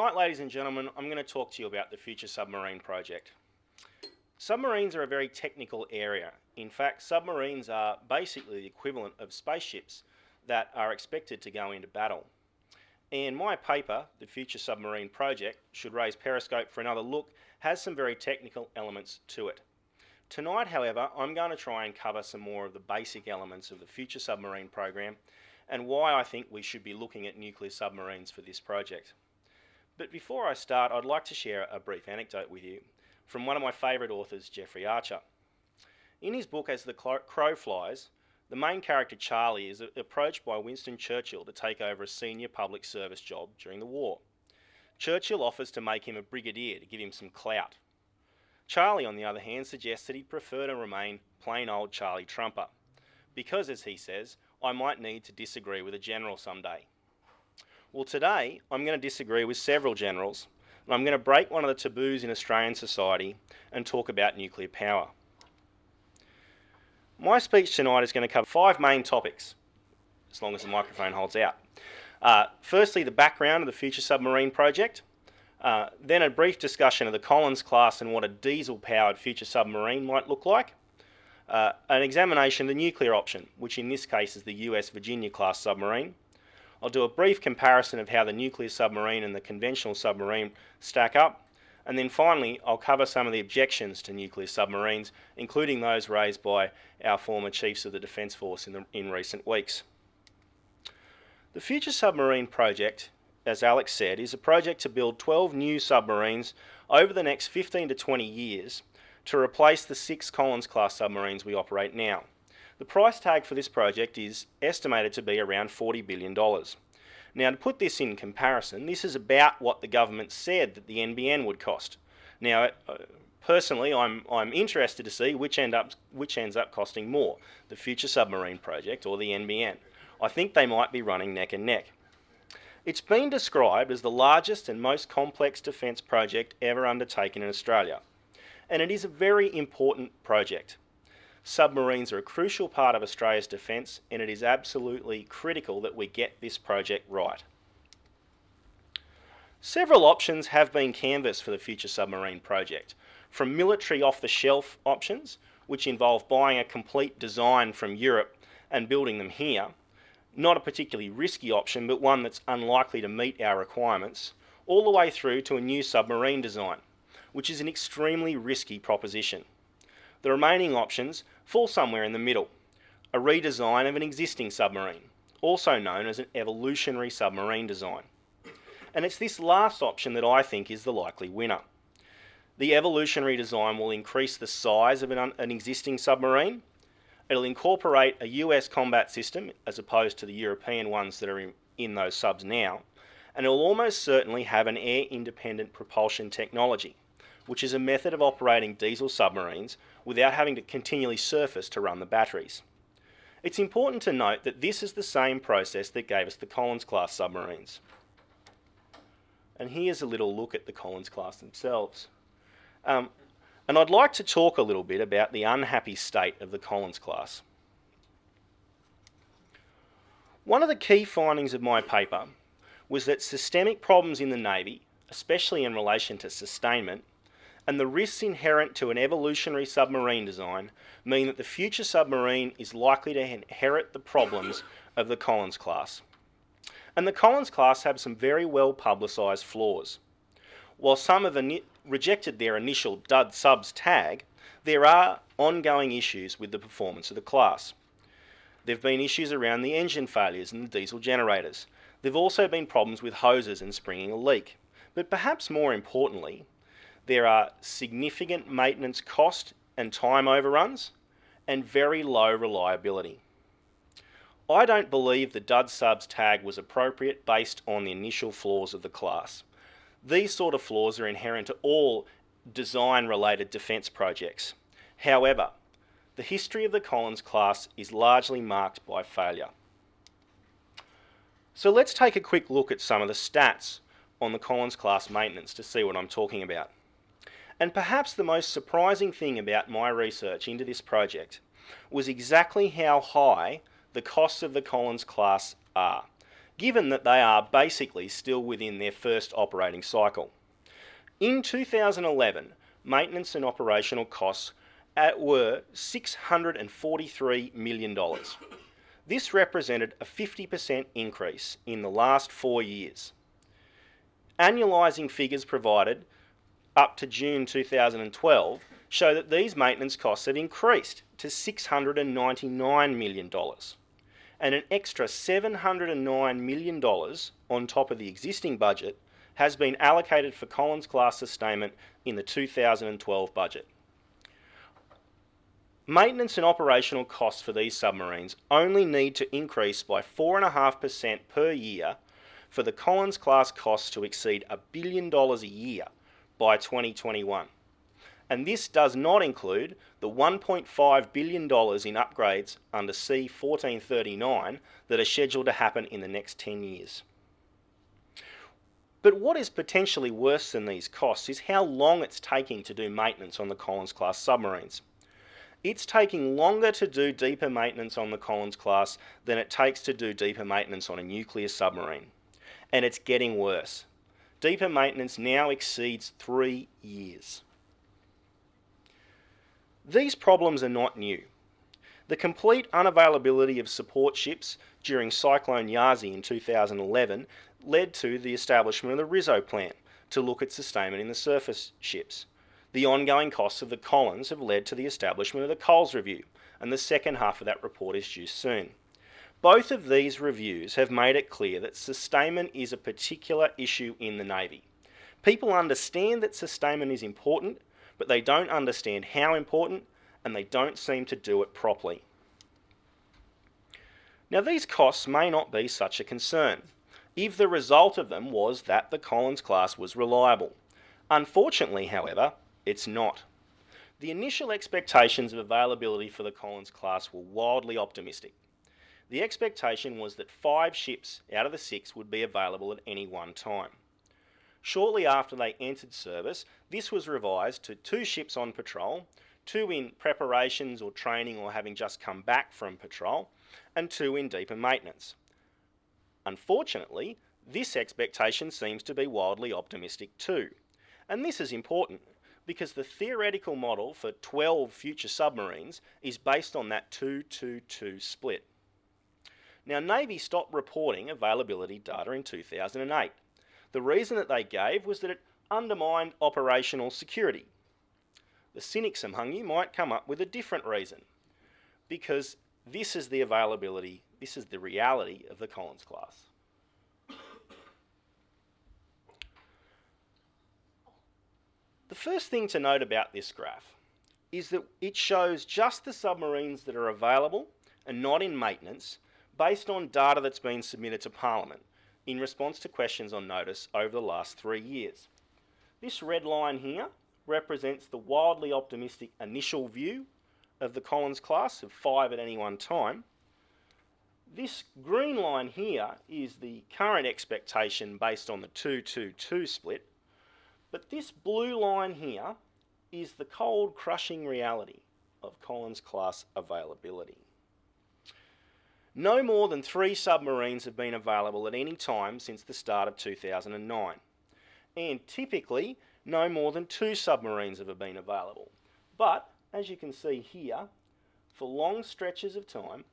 Tonight, ladies and gentlemen, I'm going to talk to you about the Future Submarine Project. Submarines are a very technical area. In fact, submarines are basically the equivalent of spaceships that are expected to go into battle. And my paper, The Future Submarine Project, Should Raise Periscope for Another Look, has some very technical elements to it. Tonight, however, I'm going to try and cover some more of the basic elements of the Future Submarine Program and why I think we should be looking at nuclear submarines for this project. But before I start, I'd like to share a brief anecdote with you from one of my favourite authors, Jeffrey Archer. In his book As the Crow Flies, the main character Charlie is approached by Winston Churchill to take over a senior public service job during the war. Churchill offers to make him a brigadier to give him some clout. Charlie, on the other hand, suggests that he'd prefer to remain plain old Charlie Trumper, because, as he says, I might need to disagree with a general someday. Well, today I'm going to disagree with several generals, and I'm going to break one of the taboos in Australian society and talk about nuclear power. My speech tonight is going to cover 5 main topics, as long as the microphone holds out. Firstly, the background of the Future Submarine Project, then a brief discussion of the Collins class and what a diesel-powered future submarine might look like, an examination of the nuclear option, which in this case is the US Virginia-class submarine. I'll do a brief comparison of how the nuclear submarine and the conventional submarine stack up, and then finally I'll cover some of the objections to nuclear submarines, including those raised by our former Chiefs of the Defence Force in recent weeks. The Future Submarine Project, as Alex said, is a project to build 12 new submarines over the next 15 to 20 years to replace the 6 Collins-class submarines we operate now. The price tag for this project is estimated to be around $40 billion. Now, to put this in comparison, this is about what the government said that the NBN would cost. Now, personally, I'm interested to see which ends up costing more, the Future Submarine Project or the NBN. I think they might be running neck and neck. It's been described as the largest and most complex defence project ever undertaken in Australia, and it is a very important project. Submarines are a crucial part of Australia's defence, and it is absolutely critical that we get this project right. Several options have been canvassed for the Future Submarine Project, from military off-the-shelf options, which involve buying a complete design from Europe and building them here, not a particularly risky option, but one that's unlikely to meet our requirements, all the way through to a new submarine design, which is an extremely risky proposition. The remaining options fall somewhere in the middle, a redesign of an existing submarine, also known as an evolutionary submarine design. And it's this last option that I think is the likely winner. The evolutionary design will increase the size of an existing submarine. It'll incorporate a US combat system as opposed to the European ones that are in those subs now, and it'll almost certainly have an air-independent propulsion technology, which is a method of operating diesel submarines without having to continually surface to run the batteries. It's important to note that this is the same process that gave us the Collins-class submarines. And here's a little look at the Collins-class themselves. And I'd like to talk a little bit about the unhappy state of the Collins-class. One of the key findings of my paper was that systemic problems in the Navy, especially in relation to sustainment, and the risks inherent to an evolutionary submarine design mean that the future submarine is likely to inherit the problems of the Collins class. And the Collins class have some very well publicised flaws. While some have rejected their initial dud subs tag, there are ongoing issues with the performance of the class. There have been issues around the engine failures and the diesel generators. There have also been problems with hoses and springing a leak. But perhaps more importantly, there are significant maintenance cost and time overruns and very low reliability. I don't believe the dud subs tag was appropriate based on the initial flaws of the class. These sort of flaws are inherent to all design-related defence projects. However, the history of the Collins class is largely marked by failure. So let's take a quick look at some of the stats on the Collins class maintenance to see what I'm talking about. And perhaps the most surprising thing about my research into this project was exactly how high the costs of the Collins class are, given that they are basically still within their first operating cycle. In 2011, maintenance and operational costs were $643 million. This represented a 50% increase in the last 4 years. Annualising figures provided up to June 2012 show that these maintenance costs had increased to $699 million, and an extra $709 million on top of the existing budget has been allocated for Collins class sustainment in the 2012 budget. Maintenance and operational costs for these submarines only need to increase by 4.5% per year for the Collins class costs to exceed $1 billion a year by 2021. And this does not include the $1.5 billion in upgrades under C1439 that are scheduled to happen in the next 10 years. But what is potentially worse than these costs is how long it's taking to do maintenance on the Collins class submarines. It's taking longer to do deeper maintenance on the Collins class than it takes to do deeper maintenance on a nuclear submarine. And it's getting worse. Deeper maintenance now exceeds 3 years. These problems are not new. The complete unavailability of support ships during Cyclone Yasi in 2011 led to the establishment of the Rizzo Plan to look at sustainment in the surface ships. The ongoing costs of the Collins have led to the establishment of the Coles Review, and the second half of that report is due soon. Both of these reviews have made it clear that sustainment is a particular issue in the Navy. People understand that sustainment is important, but they don't understand how important, and they don't seem to do it properly. Now, these costs may not be such a concern if the result of them was that the Collins class was reliable. Unfortunately, however, it's not. The initial expectations of availability for the Collins class were wildly optimistic. The expectation was that 5 ships out of the 6 would be available at any one time. Shortly after they entered service, this was revised to 2 ships on patrol, 2 in preparations or training or having just come back from patrol, and 2 in deeper maintenance. Unfortunately, this expectation seems to be wildly optimistic too. And this is important because the theoretical model for 12 future submarines is based on that 2-2-2 split. Now, Navy stopped reporting availability data in 2008. The reason that they gave was that it undermined operational security. The cynics among you might come up with a different reason, because this is the availability, this is the reality of the Collins class. The first thing to note about this graph is that it shows just the submarines that are available and not in maintenance based on data that's been submitted to Parliament in response to questions on notice over the last 3 years. This red line here represents the wildly optimistic initial view of the Collins class of 5 at any one time. This green line here is the current expectation based on the 2-2-2 split, but this blue line here is the cold crushing reality of Collins class availability. No more than 3 submarines have been available at any time since the start of 2009, and typically no more than 2 submarines have been available. But as you can see here, for long stretches of time,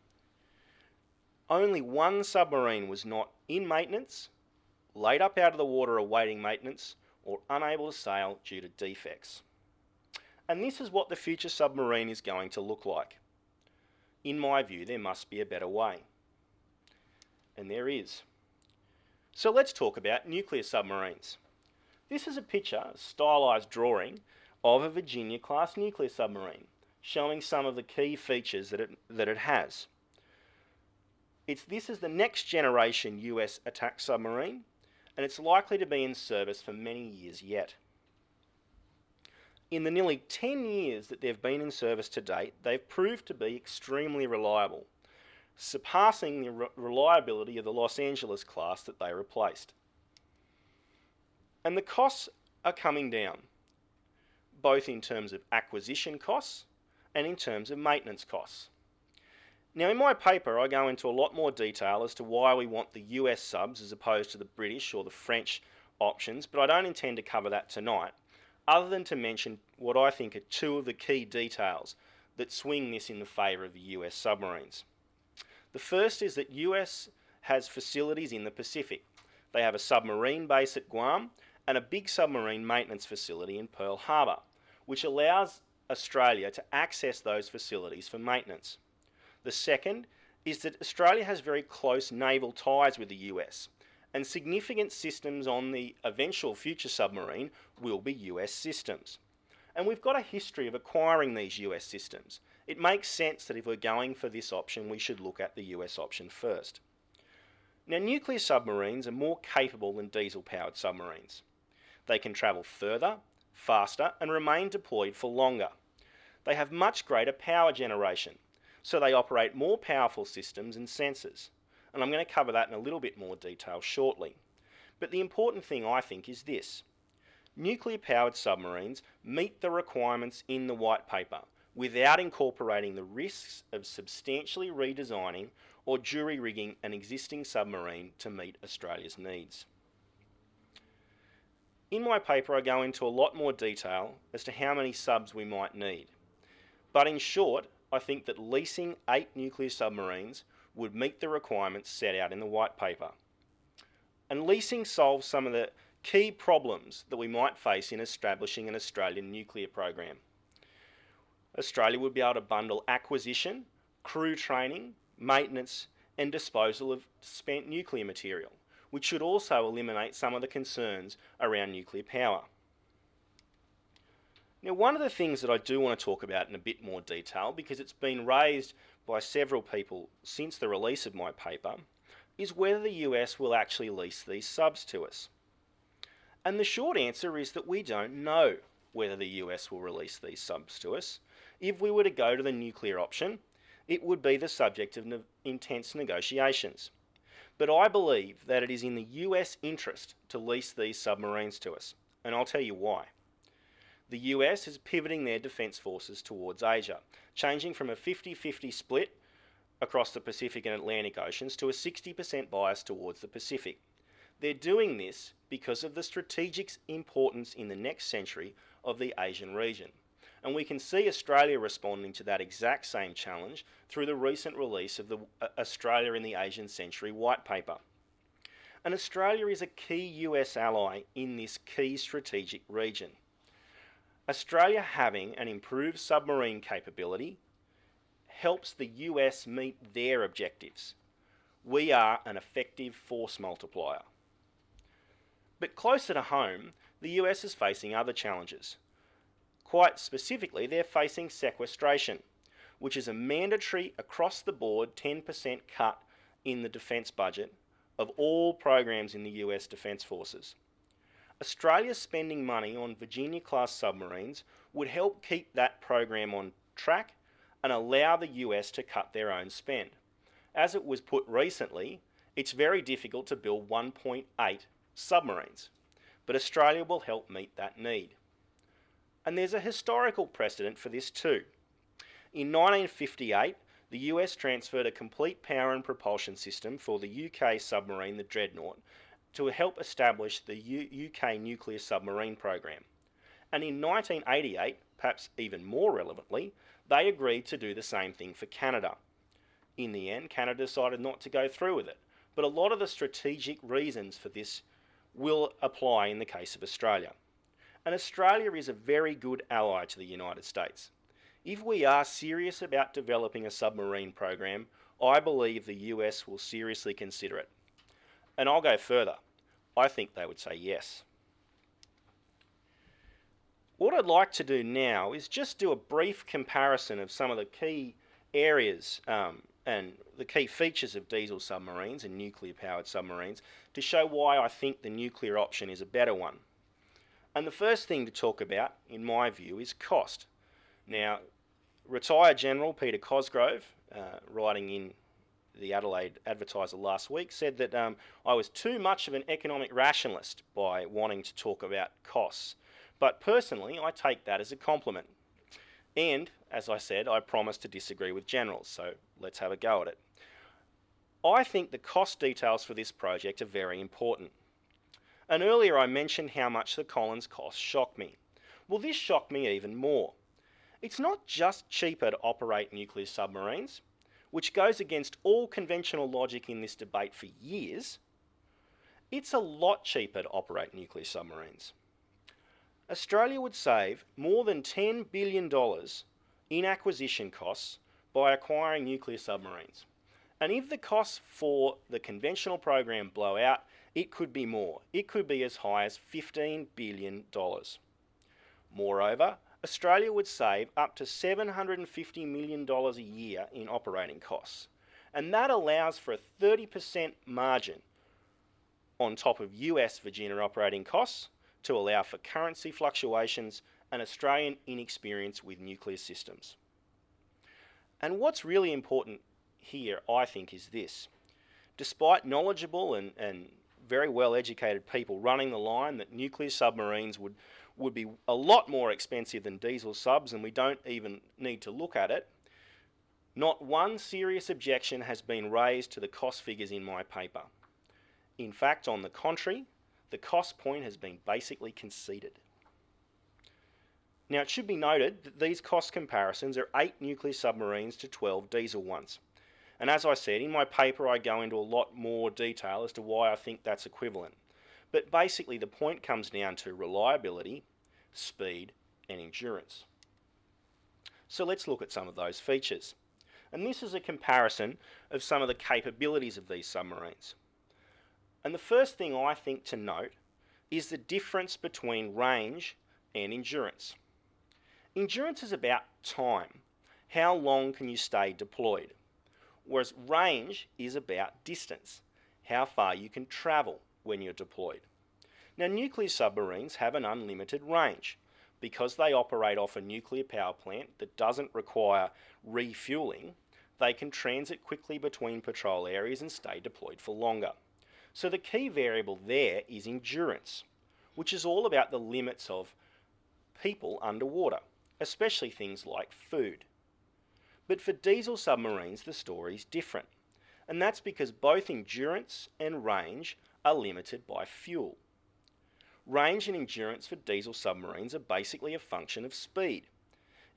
only 1 submarine was not in maintenance, laid up out of the water awaiting maintenance, or unable to sail due to defects. And this is what the future submarine is going to look like. In my view, there must be a better way. And there is. So let's talk about nuclear submarines. This is a picture, a stylised drawing, of a Virginia-class nuclear submarine, showing some of the key features that it has. This is the next generation US attack submarine, and it's likely to be in service for many years yet. In the nearly 10 years that they've been in service to date, they've proved to be extremely reliable, surpassing the reliability of the Los Angeles class that they replaced. And the costs are coming down, both in terms of acquisition costs and in terms of maintenance costs. Now, in my paper, I go into a lot more detail as to why we want the US subs as opposed to the British or the French options, but I don't intend to cover that tonight, other than to mention what I think are two of the key details that swing this in the favour of the US submarines. The first is that US has facilities in the Pacific. They have a submarine base at Guam and a big submarine maintenance facility in Pearl Harbor, which allows Australia to access those facilities for maintenance. The second is that Australia has very close naval ties with the US, and significant systems on the eventual future submarine will be US systems. And we've got a history of acquiring these US systems. It makes sense that if we're going for this option, we should look at the US option first. Now, nuclear submarines are more capable than diesel-powered submarines. They can travel further, faster, and remain deployed for longer. They have much greater power generation, so they operate more powerful systems and sensors. And I'm going to cover that in a little bit more detail shortly. But the important thing, I think, is this. Nuclear-powered submarines meet the requirements in the white paper without incorporating the risks of substantially redesigning or jury-rigging an existing submarine to meet Australia's needs. In my paper, I go into a lot more detail as to how many subs we might need. But in short, I think that leasing 8 nuclear submarines would meet the requirements set out in the white paper. And leasing solves some of the key problems that we might face in establishing an Australian nuclear program. Australia would be able to bundle acquisition, crew training, maintenance and disposal of spent nuclear material, which should also eliminate some of the concerns around nuclear power. Now, one of the things that I do want to talk about in a bit more detail, because it's been raised by several people since the release of my paper, is whether the US will actually lease these subs to us. And the short answer is that we don't know whether the US will release these subs to us. If we were to go to the nuclear option, it would be the subject of intense negotiations. But I believe that it is in the US interest to lease these submarines to us, and I'll tell you why. The US is pivoting their defence forces towards Asia, changing from a 50-50 split across the Pacific and Atlantic Oceans to a 60% bias towards the Pacific. They're doing this because of the strategic importance in the next century of the Asian region. And we can see Australia responding to that exact same challenge through the recent release of the Australia in the Asian Century White Paper. And Australia is a key US ally in this key strategic region. Australia having an improved submarine capability helps the US meet their objectives. We are an effective force multiplier. But closer to home, the US is facing other challenges. Quite specifically, they're facing sequestration, which is a mandatory across-the-board 10% cut in the defence budget of all programs in the US Defence Forces. Australia spending money on Virginia-class submarines would help keep that program on track and allow the US to cut their own spend. As it was put recently, it's very difficult to build 1.8 submarines, but Australia will help meet that need. And there's a historical precedent for this too. In 1958, the US transferred a complete power and propulsion system for the UK submarine, the Dreadnought, to help establish the UK nuclear submarine program. And in 1988, perhaps even more relevantly, they agreed to do the same thing for Canada. In the end, Canada decided not to go through with it, but a lot of the strategic reasons for this will apply in the case of Australia. And Australia is a very good ally to the United States. If we are serious about developing a submarine program, I believe the US will seriously consider it. And I'll go further. I think they would say yes. What I'd like to do now is just do a brief comparison of some of the key areas and the key features of diesel submarines and nuclear-powered submarines to show why I think the nuclear option is a better one. And the first thing to talk about, in my view, is cost. Now, retired General Peter Cosgrove, writing in the Adelaide Advertiser last week, said that I was too much of an economic rationalist by wanting to talk about costs. But personally, I take that as a compliment. And As I said, I promise to disagree with generals, so let's have a go at it. I think the cost details for this project are very important. And earlier I mentioned how much the Collins costs shocked me. Well, this shocked me even more. It's not just cheaper to operate nuclear submarines, which goes against all conventional logic in this debate for years. It's a lot cheaper to operate nuclear submarines. Australia would save more than $10 billion in acquisition costs by acquiring nuclear submarines. And if the costs for the conventional program blow out, it could be more. It could be as high as $15 billion. Moreover, Australia would save up to $750 million a year in operating costs. And that allows for a 30% margin on top of US Virginia operating costs to allow for currency fluctuations and Australian inexperience with nuclear systems. And what's really important here, I think, is this. Despite knowledgeable and very well educated people running the line that nuclear submarines would be a lot more expensive than diesel subs, and we don't even need to look at it, not one serious objection has been raised to the cost figures in my paper. In fact, on the contrary, the cost point has been basically conceded. Now, it should be noted that these cost comparisons are 8 nuclear submarines to 12 diesel ones. And as I said, in my paper I go into a lot more detail as to why I think that's equivalent. But basically the point comes down to reliability, speed and endurance. So let's look at some of those features. And this is a comparison of some of the capabilities of these submarines. And the first thing I think to note is the difference between range and endurance. Endurance is about time. How long can you stay deployed? Whereas range is about distance. How far you can travel when you're deployed. Now, nuclear submarines have an unlimited range. Because they operate off a nuclear power plant that doesn't require refueling, they can transit quickly between patrol areas and stay deployed for longer. So the key variable there is endurance, which is all about the limits of people underwater, especially things like food. But for diesel submarines, the story's different. And that's because both endurance and range are limited by fuel. Range and endurance for diesel submarines are basically a function of speed.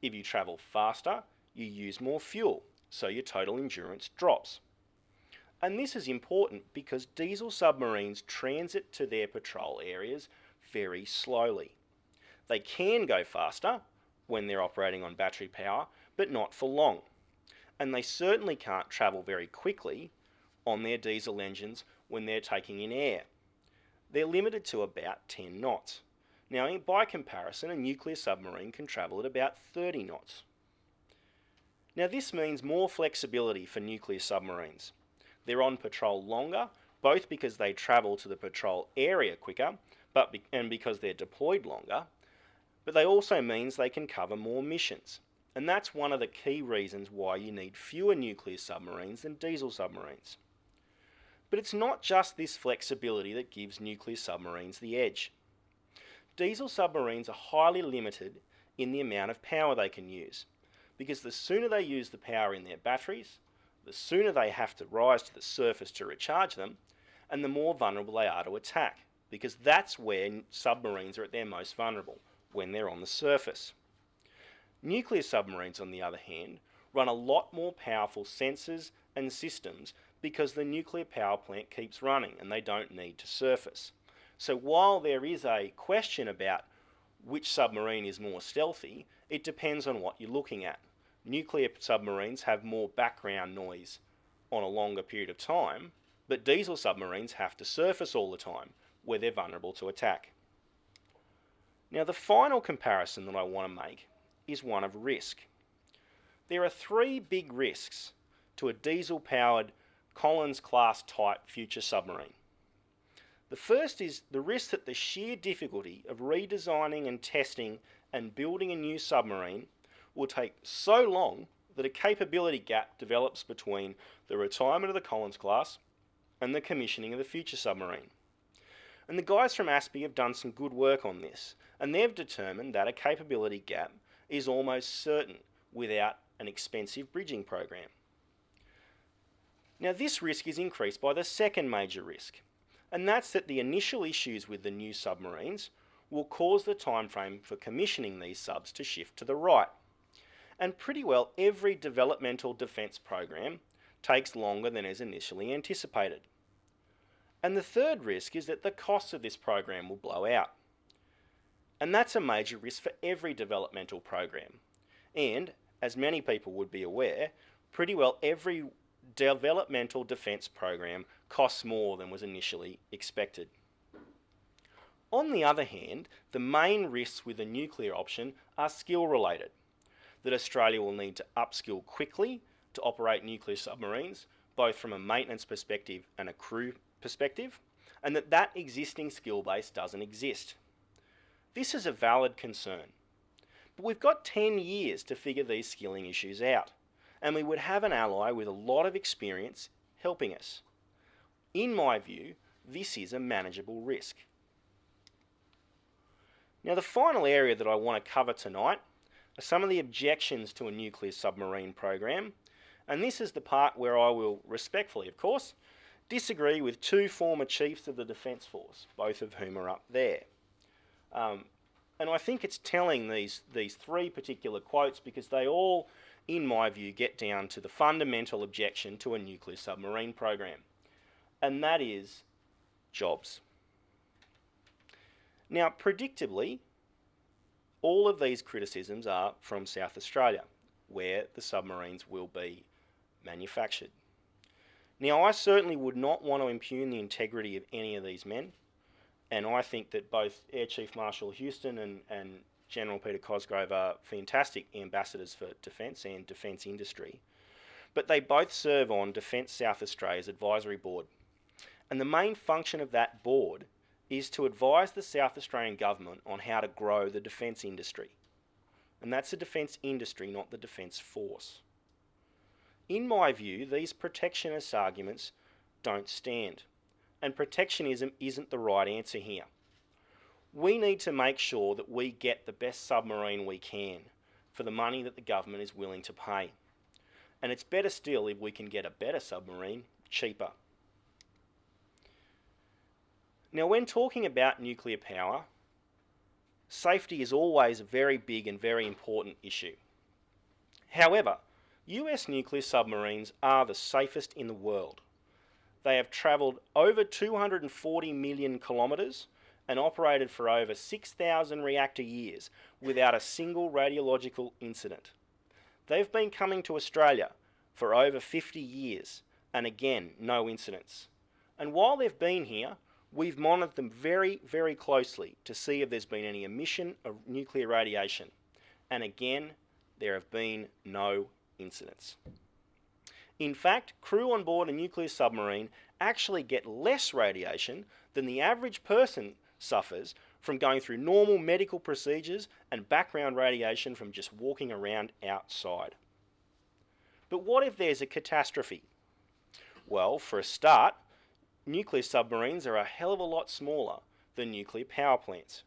If you travel faster, you use more fuel, so your total endurance drops. And this is important because diesel submarines transit to their patrol areas very slowly. They can go faster when they're operating on battery power, but not for long. And they certainly can't travel very quickly on their diesel engines when they're taking in air. They're limited to about 10 knots. Now, by comparison, a nuclear submarine can travel at about 30 knots. Now, this means more flexibility for nuclear submarines. They're on patrol longer, both because they travel to the patrol area quicker, and because they're deployed longer, but they also means they can cover more missions. And that's one of the key reasons why you need fewer nuclear submarines than diesel submarines. But it's not just this flexibility that gives nuclear submarines the edge. Diesel submarines are highly limited in the amount of power they can use, because the sooner they use the power in their batteries, the sooner they have to rise to the surface to recharge them, and the more vulnerable they are to attack, because that's where submarines are at their most vulnerable, when they're on the surface. Nuclear submarines, on the other hand, run a lot more powerful sensors and systems because the nuclear power plant keeps running and they don't need to surface. So while there is a question about which submarine is more stealthy, it depends on what you're looking at. Nuclear submarines have more background noise on a longer period of time, but diesel submarines have to surface all the time, where they're vulnerable to attack. Now, the final comparison that I want to make is one of risk. There are 3 big risks to a diesel-powered Collins-class type future submarine. The first is the risk that the sheer difficulty of redesigning and testing and building a new submarine will take so long that a capability gap develops between the retirement of the Collins class and the commissioning of the future submarine. And the guys from ASPI have done some good work on this, and they've determined that a capability gap is almost certain without an expensive bridging program. Now, this risk is increased by the second major risk, and that's that the initial issues with the new submarines will cause the timeframe for commissioning these subs to shift to the right. And pretty well every developmental defence program takes longer than is initially anticipated. And the third risk is that the costs of this program will blow out. And that's a major risk for every developmental program. And, as many people would be aware, pretty well every developmental defence program costs more than was initially expected. On the other hand, the main risks with the nuclear option are skill related. That Australia will need to upskill quickly to operate nuclear submarines, both from a maintenance perspective and a crew perspective, and that existing skill base doesn't exist. This is a valid concern, but we've got 10 years to figure these skilling issues out, and we would have an ally with a lot of experience helping us. In my view, this is a manageable risk. Now, the final area that I want to cover tonight are some of the objections to a nuclear submarine program, and this is the part where I will respectfully, of course, disagree with two former chiefs of the Defence Force, both of whom are up there. And I think it's telling, these three particular quotes, because they all, in my view, get down to the fundamental objection to a nuclear submarine program, and that is jobs. Now, predictably, all of these criticisms are from South Australia, where the submarines will be manufactured. Now, I certainly would not want to impugn the integrity of any of these men, and I think that both Air Chief Marshal Houston and General Peter Cosgrove are fantastic ambassadors for defence and defence industry, but they both serve on Defence South Australia's advisory board, and the main function of that board is to advise the South Australian government on how to grow the defence industry. And that's the defence industry, not the defence force. In my view, these protectionist arguments don't stand, and protectionism isn't the right answer here. We need to make sure that we get the best submarine we can for the money that the government is willing to pay. And it's better still if we can get a better submarine cheaper. Now, when talking about nuclear power, safety is always a very big and very important issue. However, US nuclear submarines are the safest in the world. They have travelled over 240 million kilometres and operated for over 6,000 reactor years without a single radiological incident. They've been coming to Australia for over 50 years, and again, no incidents. And while they've been here, we've monitored them very, very closely to see if there's been any emission of nuclear radiation. And again, there have been no incidents. In fact, crew on board a nuclear submarine actually get less radiation than the average person suffers from going through normal medical procedures and background radiation from just walking around outside. But what if there's a catastrophe? Well, for a start, nuclear submarines are a hell of a lot smaller than nuclear power plants.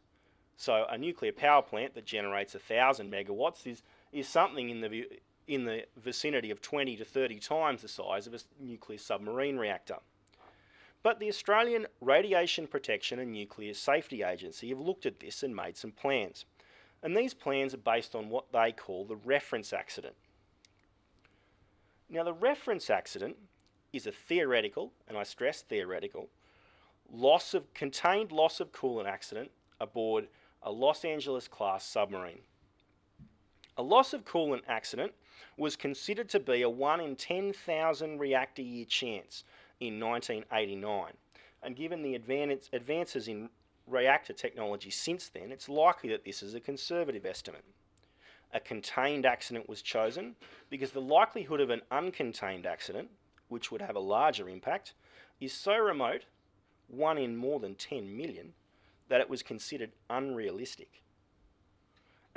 So a nuclear power plant that generates 1,000 megawatts is something in the vicinity of 20 to 30 times the size of a nuclear submarine reactor. But the Australian Radiation Protection and Nuclear Safety Agency have looked at this and made some plans. And these plans are based on what they call the reference accident. Now, the reference accident is a theoretical, and I stress theoretical, contained loss of coolant accident aboard a Los Angeles class submarine. A loss of coolant accident was considered to be a 1 in 10,000 reactor year chance in 1989, and given the advances in reactor technology since then, it's likely that this is a conservative estimate. A contained accident was chosen because the likelihood of an uncontained accident, which would have a larger impact, is so remote, 1 in more than 10 million, that it was considered unrealistic.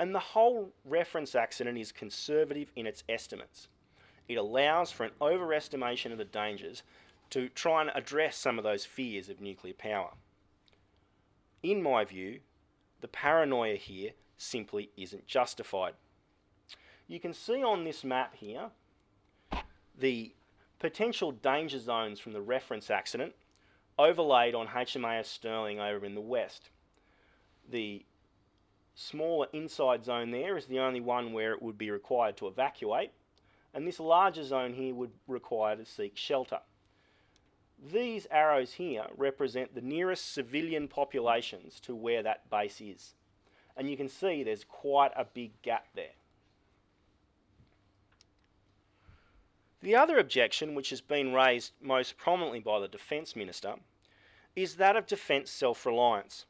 And the whole reference accident is conservative in its estimates. It allows for an overestimation of the dangers to try and address some of those fears of nuclear power. In my view, the paranoia here simply isn't justified. You can see on this map here the potential danger zones from the reference accident overlaid on HMAS Sterling over in the west. The smaller inside zone there is the only one where it would be required to evacuate, and this larger zone here would require to seek shelter. These arrows here represent the nearest civilian populations to where that base is, and you can see there's quite a big gap there. The other objection, which has been raised most prominently by the Defence Minister, is that of defence self-reliance.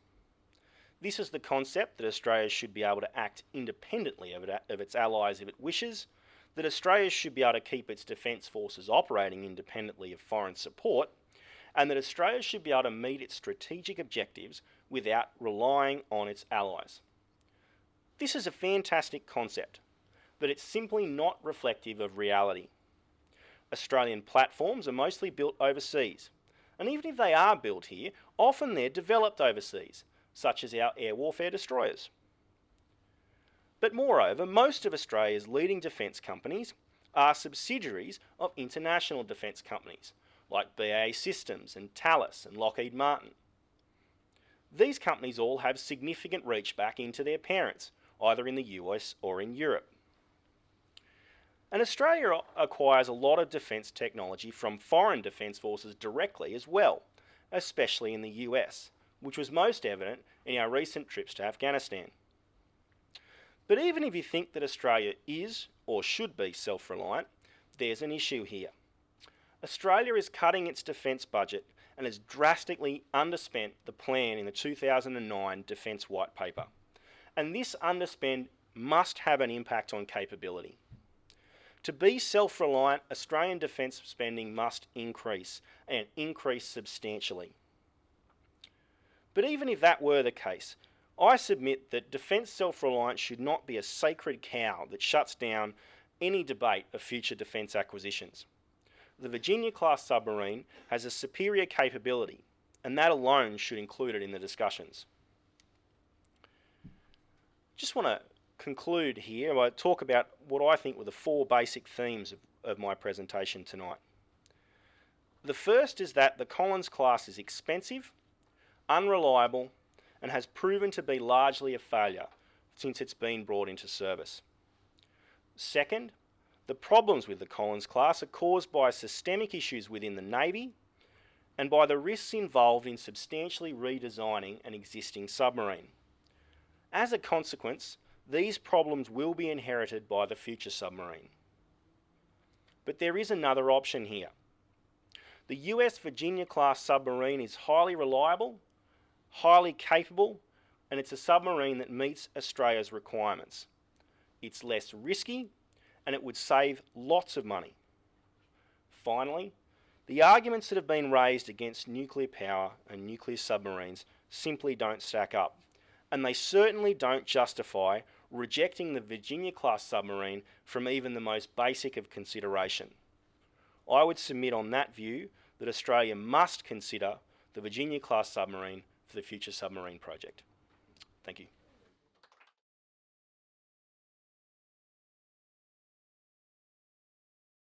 This is the concept that Australia should be able to act independently of its allies if it wishes, that Australia should be able to keep its defence forces operating independently of foreign support, and that Australia should be able to meet its strategic objectives without relying on its allies. This is a fantastic concept, but it's simply not reflective of reality. Australian platforms are mostly built overseas, and even if they are built here, often they're developed overseas, such as our air warfare destroyers. But moreover, most of Australia's leading defence companies are subsidiaries of international defence companies, like BAE Systems and Thales and Lockheed Martin. These companies all have significant reach back into their parents, either in the US or in Europe. And Australia acquires a lot of defence technology from foreign defence forces directly as well, especially in the US, which was most evident in our recent trips to Afghanistan. But even if you think that Australia is or should be self-reliant, there's an issue here. Australia is cutting its defence budget and has drastically underspent the plan in the 2009 Defence White Paper. And this underspend must have an impact on capability. To be self-reliant, Australian defence spending must increase, and increase substantially. But even if that were the case, I submit that defence self-reliance should not be a sacred cow that shuts down any debate of future defence acquisitions. The Virginia-class submarine has a superior capability, and that alone should include it in the discussions. Just want to conclude here by talk about what I think were the four basic themes of my presentation tonight. The first is that the Collins class is expensive, unreliable, and has proven to be largely a failure since it's been brought into service. Second, the problems with the Collins class are caused by systemic issues within the Navy and by the risks involved in substantially redesigning an existing submarine. As a consequence, these problems will be inherited by the future submarine. But there is another option here. The US Virginia-class submarine is highly reliable, highly capable, and it's a submarine that meets Australia's requirements. It's less risky, and it would save lots of money. Finally, the arguments that have been raised against nuclear power and nuclear submarines simply don't stack up, and they certainly don't justify rejecting the Virginia-class submarine from even the most basic of consideration. I would submit on that view that Australia must consider the Virginia-class submarine for the future submarine project. Thank you.